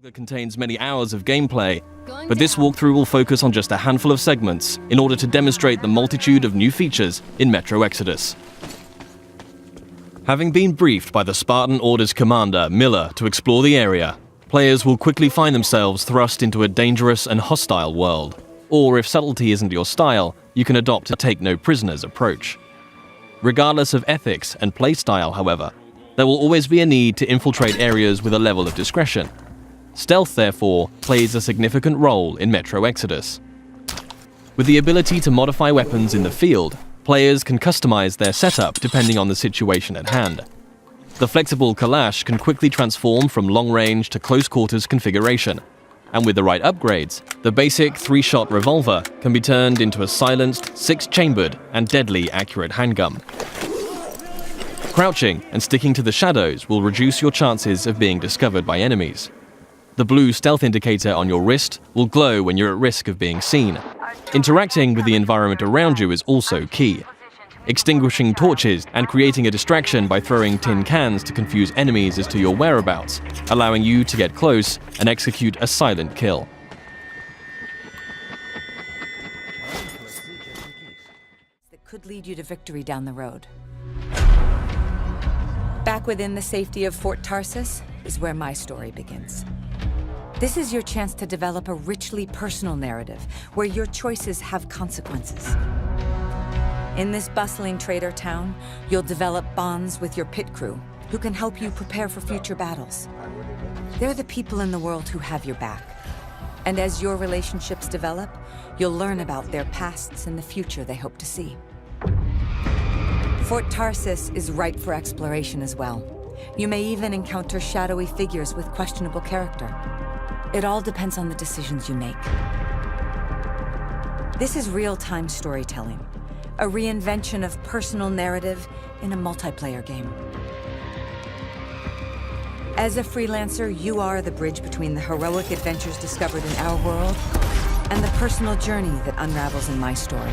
It contains many hours of gameplay, but this walkthrough will focus on just a handful of segments in order to demonstrate the multitude of new features in Metro Exodus. Having been briefed by the Spartan Order's commander, Miller, to explore the area, players will quickly find themselves thrust into a dangerous and hostile world. Or if subtlety isn't your style, you can adopt a take-no-prisoners approach. Regardless of ethics and playstyle, however, there will always be a need to infiltrate areas with a level of discretion. Stealth, therefore, plays a significant role in Metro Exodus. With the ability to modify weapons in the field, players can customize their setup depending on the situation at hand. The flexible Kalash can quickly transform from long-range to close-quarters configuration, and with the right upgrades, the basic 3-shot revolver can be turned into a silenced, 6-chambered, and deadly accurate handgun. Crouching and sticking to the shadows will reduce your chances of being discovered by enemies. The blue stealth indicator on your wrist will glow when you're at risk of being seen. Interacting with the environment around you is also key. Extinguishing torches and creating a distraction by throwing tin cans to confuse enemies as to your whereabouts, allowing you to get close and execute a silent kill. That could lead you to victory down the road. Back within the safety of Fort Tarsis is where my story begins. This is your chance to develop a richly personal narrative where your choices have consequences. In this bustling trader town, you'll develop bonds with your pit crew who can help you prepare for future battles. They're the people in the world who have your back. And as your relationships develop, you'll learn about their pasts and the future they hope to see. Fort Tarsis is ripe for exploration as well. You may even encounter shadowy figures with questionable character. It all depends on the decisions you make. This is real-time storytelling, a reinvention of personal narrative in a multiplayer game. As a freelancer, you are the bridge between the heroic adventures discovered in our world and the personal journey that unravels in my story.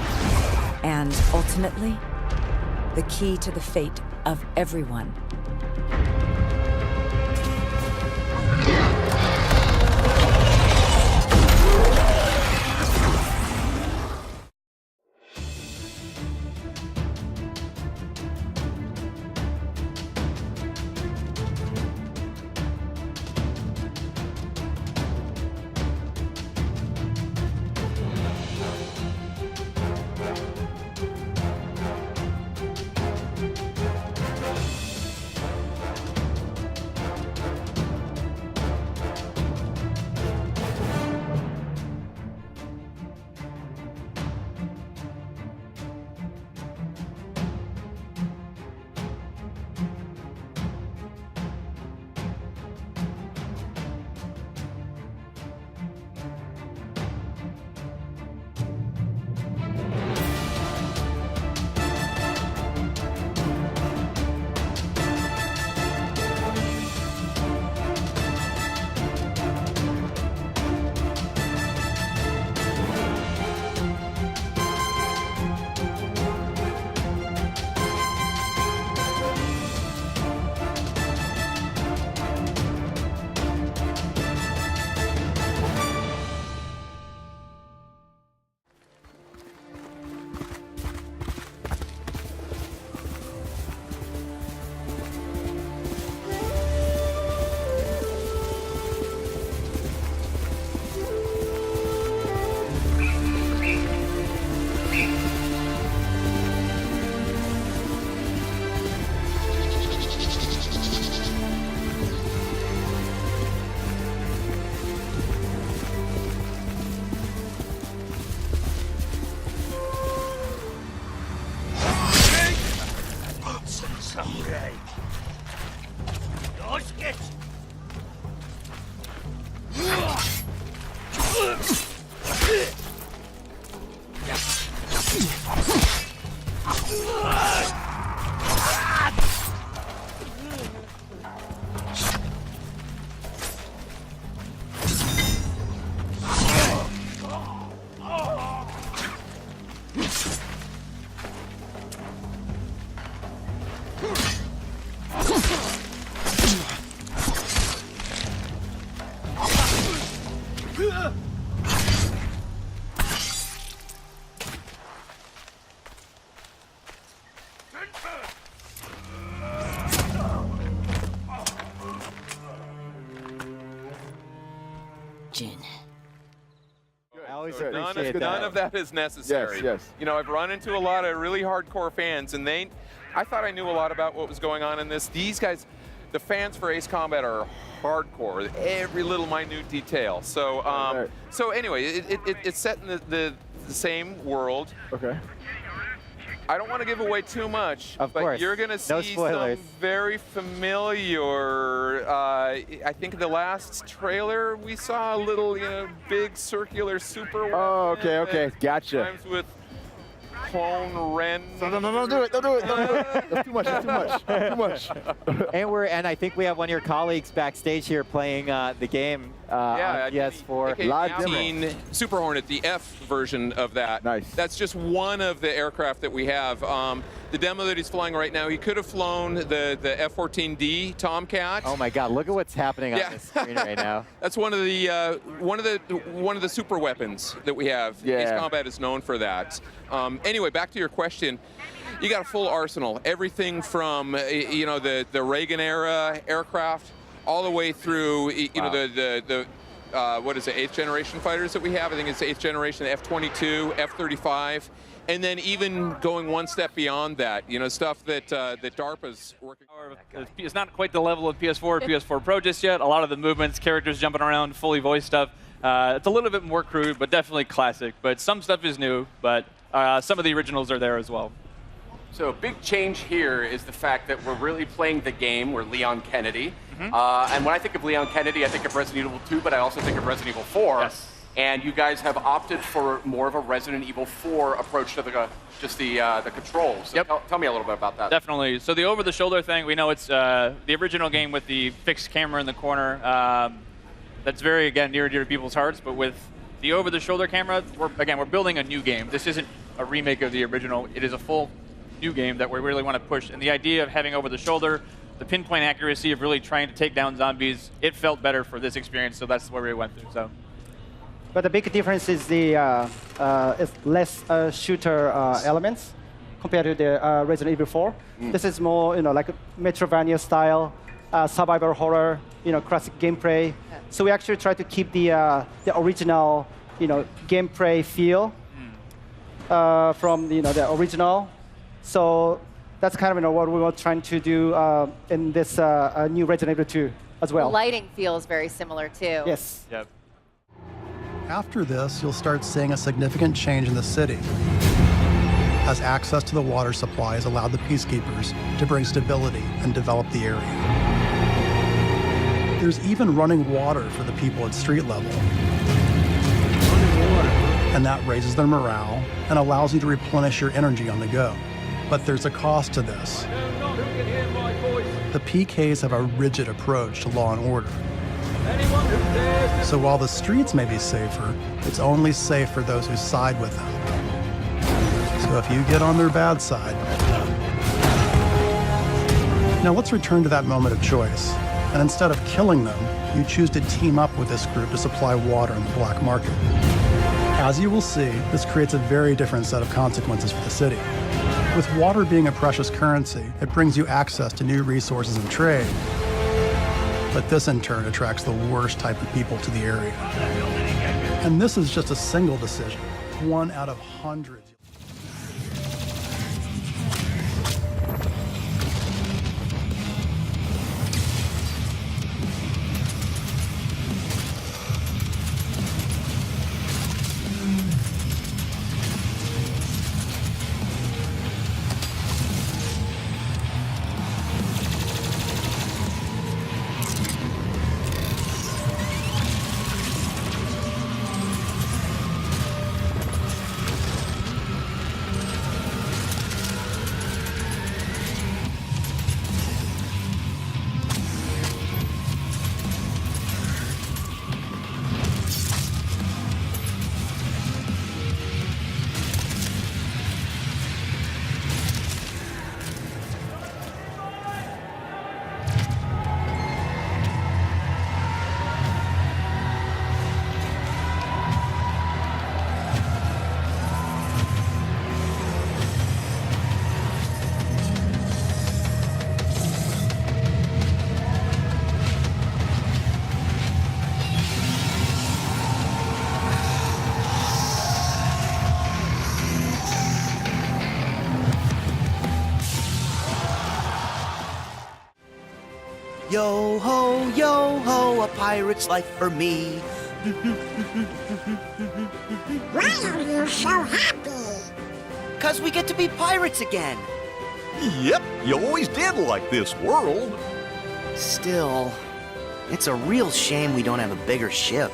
And ultimately, the key to the fate of everyone. question. I always So appreciate none that. of that is necessary. Yes, yes. You know, I've run into a lot of really hardcore fans, and I thought I knew a lot about what was going on in this. These guys, the fans for Ace Combat are hardcore, every little minute detail. So, Right. so anyway, it's set in the same world. Okay. I don't want to give away too much, Of but course. you're going to No see spoilers. some very familiar. I think in the last trailer we saw a little, big circular super. Oh, weapon okay. that Gotcha. Times with clone Ren. No, don't do it. Don't do it. That's too much. That's too much. And I think we have one of your colleagues backstage here playing the game on PS4. Live AK-18 Super Hornet, the F version of that. Nice. That's just one of the aircraft that we have. The demo that he's flying right now, he could have flown the F-14D Tomcat. Oh my God! Look at what's happening on Yeah. the screen right now. That's one of the super weapons that we have. Yeah. Ace Combat is known for that. Anyway, back to your question. You got a full arsenal. Everything from the Reagan era aircraft all the way through the what is it, 8th generation fighters that we have. I think it's 8th generation F-22, F-35. And then even going one step beyond that, stuff that DARPA's working on. It's not quite the level of PS4 or PS4 Pro just yet. A lot of the movements, characters jumping around, fully voiced stuff. It's a little bit more crude, but definitely classic. But some stuff is new, but some of the originals are there as well. So a big change here is the fact that we're really playing the game. We're Leon Kennedy. And when I think of Leon Kennedy, I think of Resident Evil 2, but I also think of Resident Evil 4. Yes. And you guys have opted for more of a Resident Evil 4 approach to the controls. So Yep. tell me a little bit about that. Definitely. So the over-the-shoulder thing, we know it's the original game with the fixed camera in the corner. That's very, again, near and dear to people's hearts. But with the over-the-shoulder camera, we're building a new game. This isn't a remake of the original. It is a full new game that we really want to push. And the idea of having over-the-shoulder, the pinpoint accuracy of really trying to take down zombies, it felt better for this experience. So that's where we went through. So. But the big difference is the is less shooter elements compared to the Resident Evil 4. This is more, like a Metroidvania style, survival horror, classic gameplay. So we actually try to keep the original, gameplay feel from the original. So that's kind of what we were trying to do in this new Resident Evil 2 as well. The lighting feels very similar too. Yes. Yep. After this, you'll start seeing a significant change in the city, as access to the water supply has allowed the Peacekeepers to bring stability and develop the area. There's even running water for the people at street level. And that raises their morale and allows you to replenish your energy on the go. But there's a cost to this. The PKs have a rigid approach to law and order. So while the streets may be safer, it's only safe for those who side with them. So if you get on their bad side. Now let's return to that moment of choice. And instead of killing them, you choose to team up with this group to supply water in the black market. As you will see, this creates a very different set of consequences for the city. With water being a precious currency, it brings you access to new resources and trade. But this in turn attracts the worst type of people to the area. And this is just a single decision, one out of hundreds. Yo ho, a pirate's life for me. Why are you so happy? 'Cause we get to be pirates again. Yep, you always did like this world. Still, it's a real shame we don't have a bigger ship.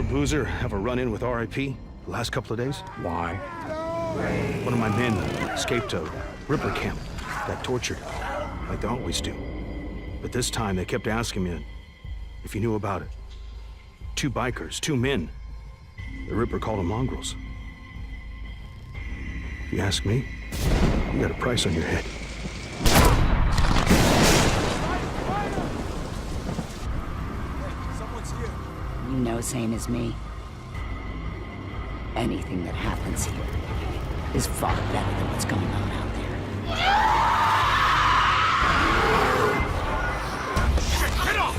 Boozer have a run-in with RIP the last couple of days? Why? One of my men, Scapegoat, Ripper Camp, got tortured, like they always do. But this time they kept asking me if you knew about it. 2 bikers, 2 men. The Ripper called them mongrels. If you ask me, you got a price on your head. You know same as me. Anything that happens here is far better than what's going on out there. Get off!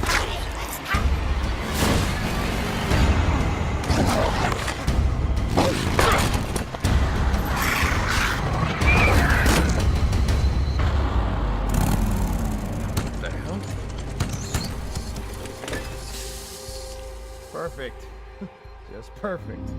What the hell? Perfect. Just perfect.